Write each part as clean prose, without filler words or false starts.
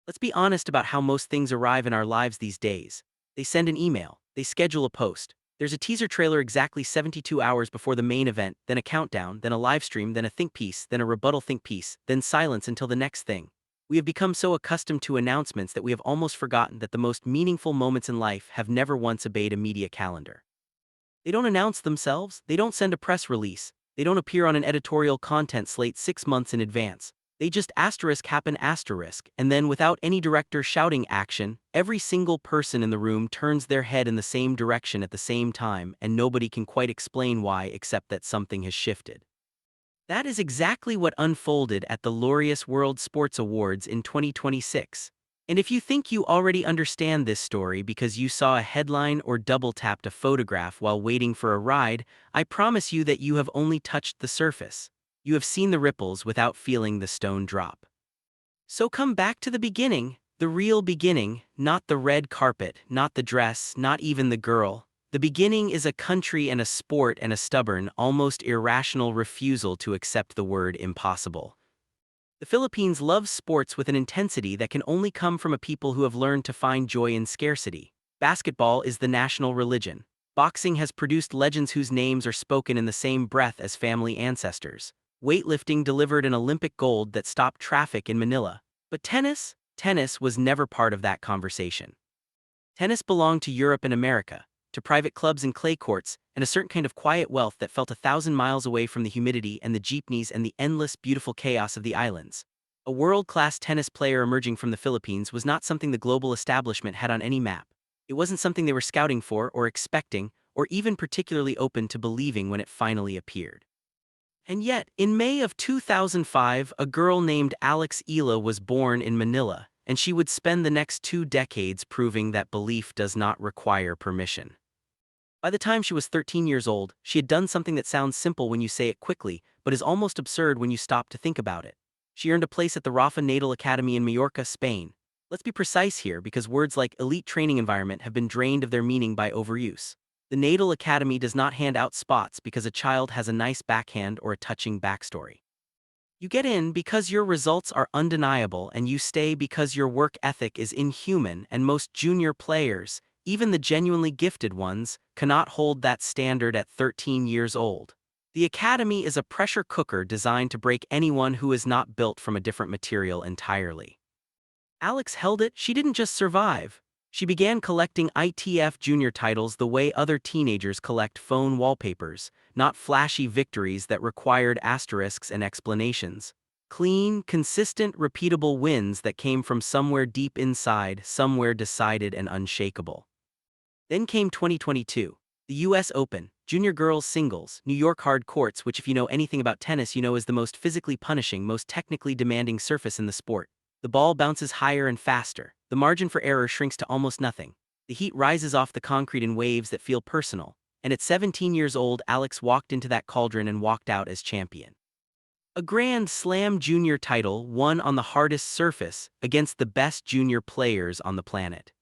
Let's be honest about how most things arrive in our lives these days. They send an email, they schedule a post. There's a teaser trailer exactly 72 hours before the main event, then a countdown, then a live stream, then a think piece, then a rebuttal think piece, then silence until the next thing. We have become so accustomed to announcements that we have almost forgotten that the most meaningful moments in life have never once obeyed a media calendar. They don't announce themselves, they don't send a press release, they don't appear on an editorial content slate 6 months in advance. They just happen and then without any director shouting action, every single person in the room turns their head in the same direction at the same time and nobody can quite explain why except that something has shifted. That is exactly what unfolded at the Laureus World Sports Awards in 2026. And if you think you already understand this story because you saw a headline or double-tapped a photograph while waiting for a ride, I promise you that you have only touched the surface. You have seen the ripples without feeling the stone drop. So come back to the beginning, the real beginning, not the red carpet, not the dress, not even the girl. The beginning is a country and a sport and a stubborn, almost irrational refusal to accept the word impossible. The Philippines loves sports with an intensity that can only come from a people who have learned to find joy in scarcity. Basketball is the national religion. Boxing has produced legends whose names are spoken in the same breath as family ancestors. Weightlifting delivered an Olympic gold that stopped traffic in Manila. But tennis was never part of that conversation. Tennis belonged to Europe and America, to private clubs and clay courts, and a certain kind of quiet wealth that felt 1,000 miles away from the humidity and the jeepneys and the endless, beautiful chaos of the islands. A world-class tennis player emerging from the Philippines was not something the global establishment had on any map. It wasn't something they were scouting for or expecting, or even particularly open to believing when it finally appeared. And yet, in May of 2005, a girl named Alex Eala was born in Manila, and she would spend the next 2 decades proving that belief does not require permission. By the time she was 13 years old, she had done something that sounds simple when you say it quickly, but is almost absurd when you stop to think about it. She earned a place at the Rafa Naval Academy in Majorca, Spain. Let's be precise here because words like elite training environment have been drained of their meaning by overuse. The Naval Academy does not hand out spots because a child has a nice backhand or a touching backstory. You get in because your results are undeniable and you stay because your work ethic is inhuman, and most junior players, even the genuinely gifted ones, cannot hold that standard at 13 years old. The academy is a pressure cooker designed to break anyone who is not built from a different material entirely. Alex held it. She didn't just survive. She began collecting ITF junior titles the way other teenagers collect phone wallpapers, not flashy victories that required asterisks and explanations. Clean, consistent, repeatable wins that came from somewhere deep inside, somewhere decided and unshakable. Then came 2022. The US Open, junior girls singles, New York hard courts, which if you know anything about tennis you know is the most physically punishing, most technically demanding surface in the sport. The ball bounces higher and faster. The margin for error shrinks to almost nothing. The heat rises off the concrete in waves that feel personal. And at 17 years old, Alex walked into that cauldron and walked out as champion. A Grand Slam junior title won on the hardest surface against the best junior players on the planet.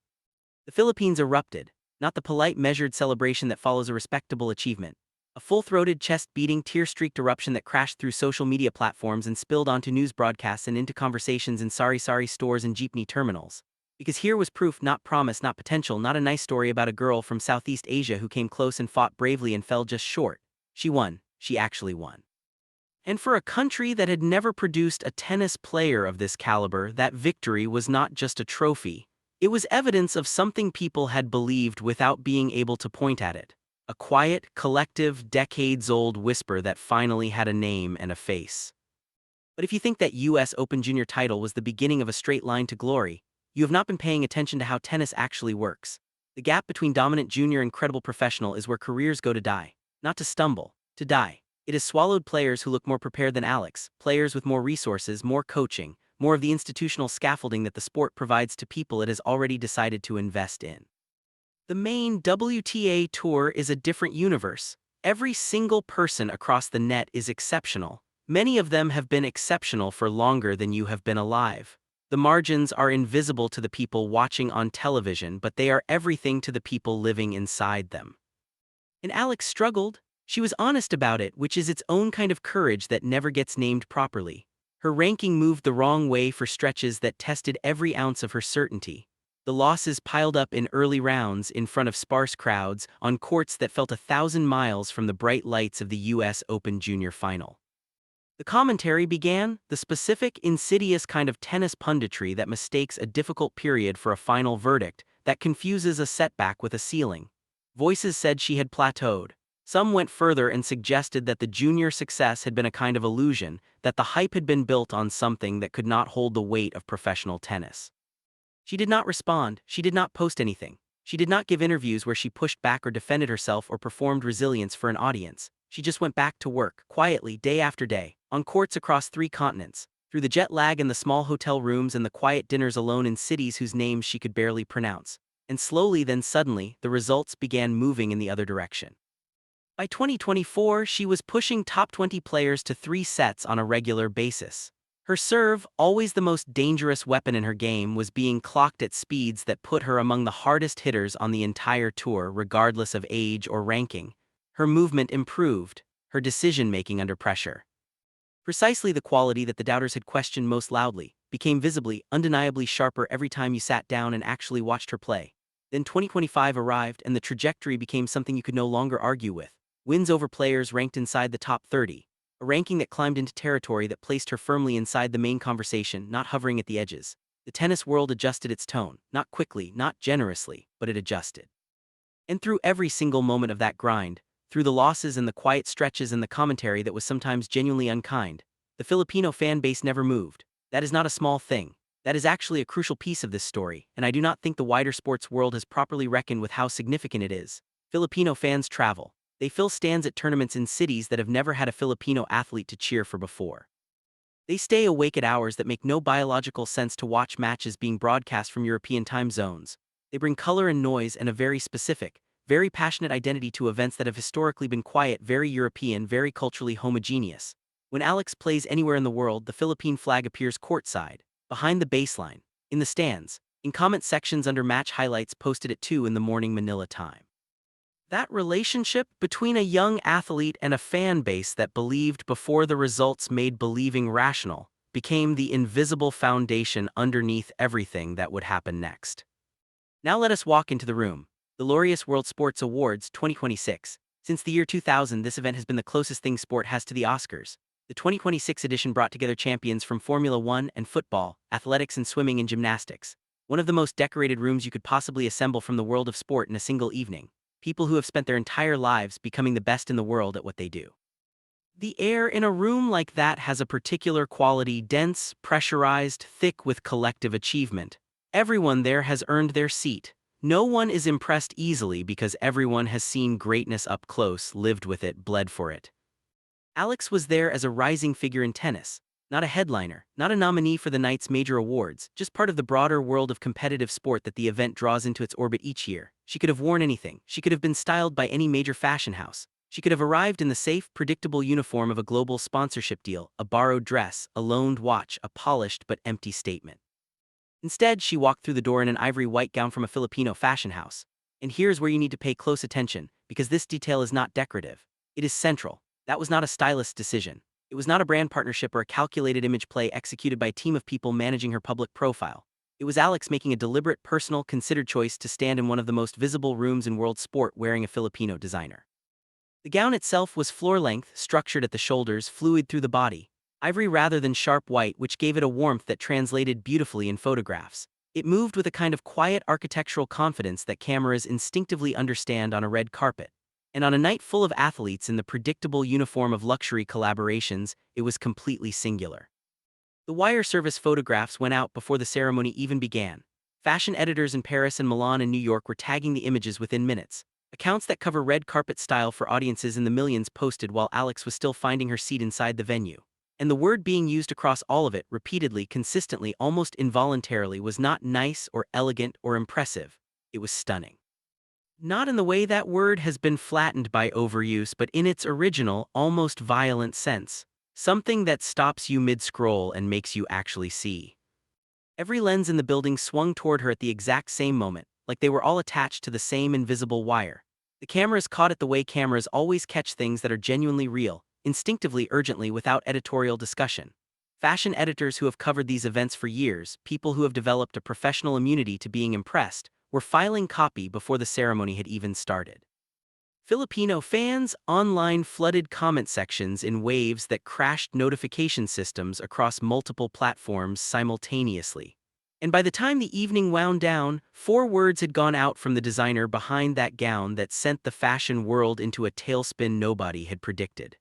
The Philippines erupted, not the polite measured celebration that follows a respectable achievement. A full-throated, chest-beating, tear-streaked eruption that crashed through social media platforms and spilled onto news broadcasts and into conversations in sari-sari stores and jeepney terminals. Because here was proof, not promise, not potential, not a nice story about a girl from Southeast Asia who came close and fought bravely and fell just short. She won. She actually won. And for a country that had never produced a tennis player of this caliber, that victory was not just a trophy. It was evidence of something people had believed without being able to point at it. A quiet, collective, decades-old whisper that finally had a name and a face. But if you think that US Open Junior title was the beginning of a straight line to glory, you have not been paying attention to how tennis actually works. The gap between dominant junior and credible professional is where careers go to die. Not to stumble, to die. It has swallowed players who look more prepared than Alex, players with more resources, more coaching, more of the institutional scaffolding that the sport provides to people it has already decided to invest in. The main WTA Tour is a different universe. Every single person across the net is exceptional. Many of them have been exceptional for longer than you have been alive. The margins are invisible to the people watching on television, but they are everything to the people living inside them. And Alex struggled. She was honest about it, which is its own kind of courage that never gets named properly. Her ranking moved the wrong way for stretches that tested every ounce of her certainty. The losses piled up in early rounds in front of sparse crowds on courts that felt 1,000 miles from the bright lights of the U.S. Open Junior Final. The commentary began, the specific, insidious kind of tennis punditry that mistakes a difficult period for a final verdict, that confuses a setback with a ceiling. Voices said she had plateaued. Some went further and suggested that the junior success had been a kind of illusion, that the hype had been built on something that could not hold the weight of professional tennis. She did not respond, she did not post anything. She did not give interviews where she pushed back or defended herself or performed resilience for an audience. She just went back to work, quietly, day after day, on courts across 3 continents, through the jet lag and the small hotel rooms and the quiet dinners alone in cities whose names she could barely pronounce. And slowly, then suddenly, the results began moving in the other direction. By 2024, she was pushing top 20 players to 3 sets on a regular basis. Her serve, always the most dangerous weapon in her game, was being clocked at speeds that put her among the hardest hitters on the entire tour, regardless of age or ranking. Her movement improved, her decision-making under pressure. Precisely the quality that the doubters had questioned most loudly, became visibly, undeniably sharper every time you sat down and actually watched her play. Then 2025 arrived and the trajectory became something you could no longer argue with. Wins over players ranked inside the top 30. A ranking that climbed into territory that placed her firmly inside the main conversation, not hovering at the edges. The tennis world adjusted its tone, not quickly, not generously, but it adjusted. And through every single moment of that grind, through the losses and the quiet stretches and the commentary that was sometimes genuinely unkind, the Filipino fan base never moved. That is not a small thing. That is actually a crucial piece of this story, and I do not think the wider sports world has properly reckoned with how significant it is. Filipino fans travel. They fill stands at tournaments in cities that have never had a Filipino athlete to cheer for before. They stay awake at hours that make no biological sense to watch matches being broadcast from European time zones. They bring color and noise and a very specific, very passionate identity to events that have historically been quiet, very European, very culturally homogeneous. When Alex plays anywhere in the world, the Philippine flag appears courtside, behind the baseline, in the stands, in comment sections under match highlights posted at 2 in the morning Manila time. That relationship between a young athlete and a fan base that believed before the results made believing rational became the invisible foundation underneath everything that would happen next. Now let us walk into the room. The Laureus World Sports Awards 2026. Since the year 2000, this event has been the closest thing sport has to the Oscars. The 2026 edition brought together champions from Formula One and football, athletics and swimming and gymnastics. One of the most decorated rooms you could possibly assemble from the world of sport in a single evening. People who have spent their entire lives becoming the best in the world at what they do. The air in a room like that has a particular quality, dense, pressurized, thick with collective achievement. Everyone there has earned their seat. No one is impressed easily because everyone has seen greatness up close, lived with it, bled for it. Alex was there as a rising figure in tennis, not a headliner, not a nominee for the night's major awards, just part of the broader world of competitive sport that the event draws into its orbit each year. She could have worn anything. She could have been styled by any major fashion house. She could have arrived in the safe, predictable uniform of a global sponsorship deal, a borrowed dress, a loaned watch, a polished but empty statement. Instead, she walked through the door in an ivory white gown from a Filipino fashion house. And here's where you need to pay close attention, because this detail is not decorative. It is central. That was not a stylist's decision. It was not a brand partnership or a calculated image play executed by a team of people managing her public profile. It was Alex making a deliberate, personal, considered choice to stand in one of the most visible rooms in world sport wearing a Filipino designer. The gown itself was floor-length, structured at the shoulders, fluid through the body, ivory rather than sharp white, which gave it a warmth that translated beautifully in photographs. It moved with a kind of quiet architectural confidence that cameras instinctively understand on a red carpet. And on a night full of athletes in the predictable uniform of luxury collaborations, it was completely singular. The wire service photographs went out before the ceremony even began. Fashion editors in Paris and Milan and New York were tagging the images within minutes. Accounts that cover red carpet style for audiences in the millions posted while Alex was still finding her seat inside the venue. And the word being used across all of it, repeatedly, consistently, almost involuntarily, was not nice or elegant or impressive. It was stunning. Not in the way that word has been flattened by overuse, but in its original, almost violent sense. Something that stops you mid-scroll and makes you actually see. Every lens in the building swung toward her at the exact same moment, like they were all attached to the same invisible wire. The cameras caught it the way cameras always catch things that are genuinely real, instinctively, urgently, without editorial discussion. Fashion editors who have covered these events for years, people who have developed a professional immunity to being impressed, were filing copy before the ceremony had even started. Filipino fans online flooded comment sections in waves that crashed notification systems across multiple platforms simultaneously. And by the time the evening wound down, 4 words had gone out from the designer behind that gown that sent the fashion world into a tailspin nobody had predicted.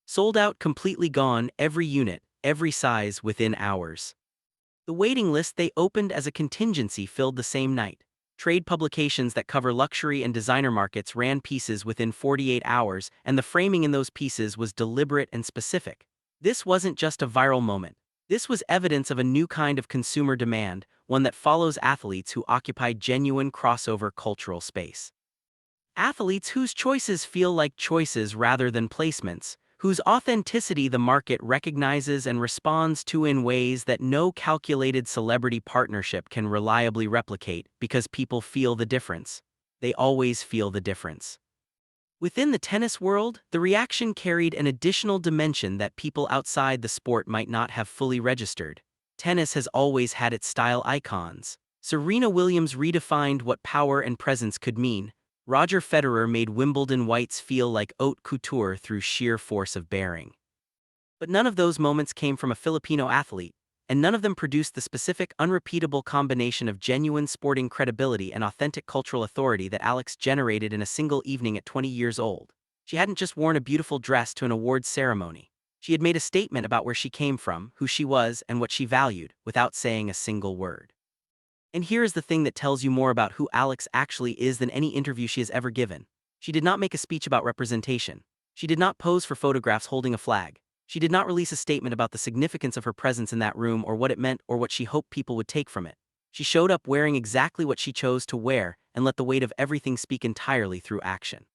Sold out, completely gone, every unit, every size within hours. The waiting list they opened as a contingency filled the same night. Trade publications that cover luxury and designer markets ran pieces within 48 hours, and the framing in those pieces was deliberate and specific. This wasn't just a viral moment. This was evidence of a new kind of consumer demand, one that follows athletes who occupy genuine crossover cultural space. Athletes whose choices feel like choices rather than placements, whose authenticity the market recognizes and responds to in ways that no calculated celebrity partnership can reliably replicate because people feel the difference. They always feel the difference. Within the tennis world, the reaction carried an additional dimension that people outside the sport might not have fully registered. Tennis has always had its style icons. Serena Williams redefined what power and presence could mean. Roger Federer made Wimbledon whites feel like haute couture through sheer force of bearing. But none of those moments came from a Filipino athlete, and none of them produced the specific, unrepeatable combination of genuine sporting credibility and authentic cultural authority that Alex generated in a single evening at 20 years old. She hadn't just worn a beautiful dress to an awards ceremony. She had made a statement about where she came from, who she was, and what she valued, without saying a single word. And here is the thing that tells you more about who Alex actually is than any interview she has ever given. She did not make a speech about representation. She did not pose for photographs holding a flag. She did not release a statement about the significance of her presence in that room or what it meant or what she hoped people would take from it. She showed up wearing exactly what she chose to wear and let the weight of everything speak entirely through action.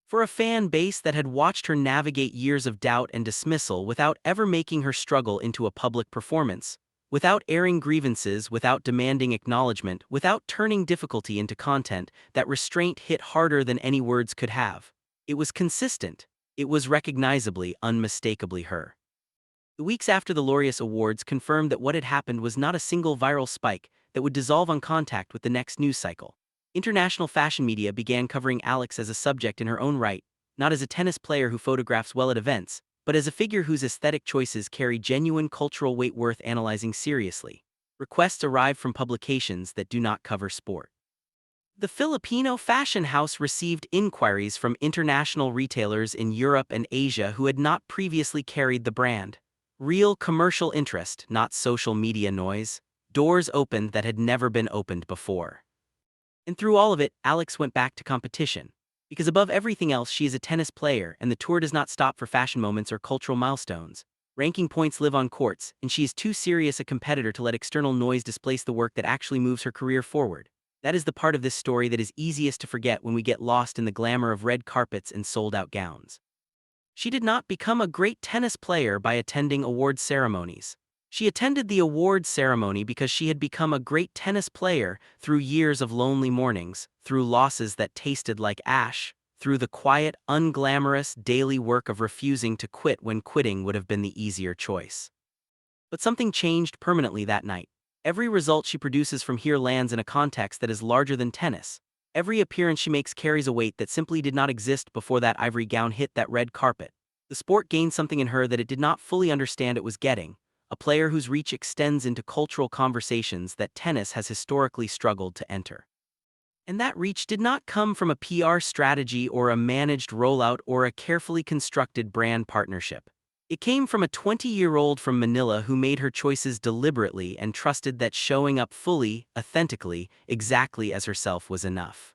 For a fan base that had watched her navigate years of doubt and dismissal without ever making her struggle into a public performance, without airing grievances, without demanding acknowledgement, without turning difficulty into content, that restraint hit harder than any words could have. It was consistent. It was recognizably, unmistakably her. The weeks after the Laureus Awards confirmed that what had happened was not a single viral spike that would dissolve on contact with the next news cycle. International fashion media began covering Alex as a subject in her own right, not as a tennis player who photographs well at events, but as a figure whose aesthetic choices carry genuine cultural weight worth analyzing seriously. Requests arrived from publications that do not cover sport. The Filipino fashion house received inquiries from international retailers in Europe and Asia who had not previously carried the brand. Real commercial interest, not social media noise. Doors opened that had never been opened before. And through all of it, Alex went back to competition. Because above everything else, she is a tennis player, and the tour does not stop for fashion moments or cultural milestones. Ranking points live on courts, and she is too serious a competitor to let external noise displace the work that actually moves her career forward. That is the part of this story that is easiest to forget when we get lost in the glamour of red carpets and sold-out gowns. She did not become a great tennis player by attending award ceremonies. She attended the awards ceremony because she had become a great tennis player through years of lonely mornings, through losses that tasted like ash, through the quiet, unglamorous daily work of refusing to quit when quitting would have been the easier choice. But something changed permanently that night. Every result she produces from here lands in a context that is larger than tennis. Every appearance she makes carries a weight that simply did not exist before that ivory gown hit that red carpet. The sport gained something in her that it did not fully understand it was getting. A player whose reach extends into cultural conversations that tennis has historically struggled to enter. And that reach did not come from a PR strategy or a managed rollout or a carefully constructed brand partnership. It came from a 20-year-old from Manila who made her choices deliberately and trusted that showing up fully, authentically, exactly as herself was enough.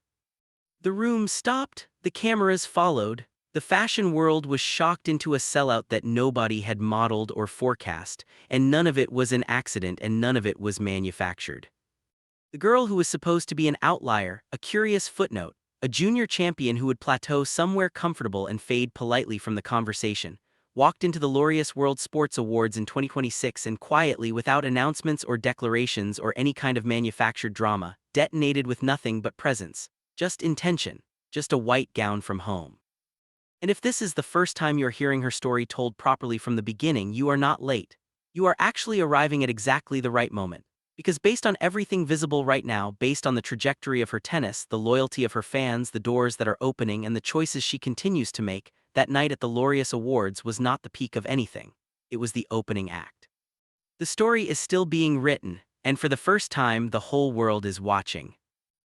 The room stopped, the cameras followed. The fashion world was shocked into a sellout that nobody had modeled or forecast, and none of it was an accident and none of it was manufactured. The girl who was supposed to be an outlier, a curious footnote, a junior champion who would plateau somewhere comfortable and fade politely from the conversation, walked into the Laureus World Sports Awards in 2026 and quietly, without announcements or declarations or any kind of manufactured drama, detonated with nothing but presence, just intention, just a white gown from home. And if this is the first time you're hearing her story told properly from the beginning, you are not late. You are actually arriving at exactly the right moment. Because based on everything visible right now, based on the trajectory of her tennis, the loyalty of her fans, the doors that are opening, and the choices she continues to make, that night at the Laureus Awards was not the peak of anything. It was the opening act. The story is still being written, and for the first time, the whole world is watching.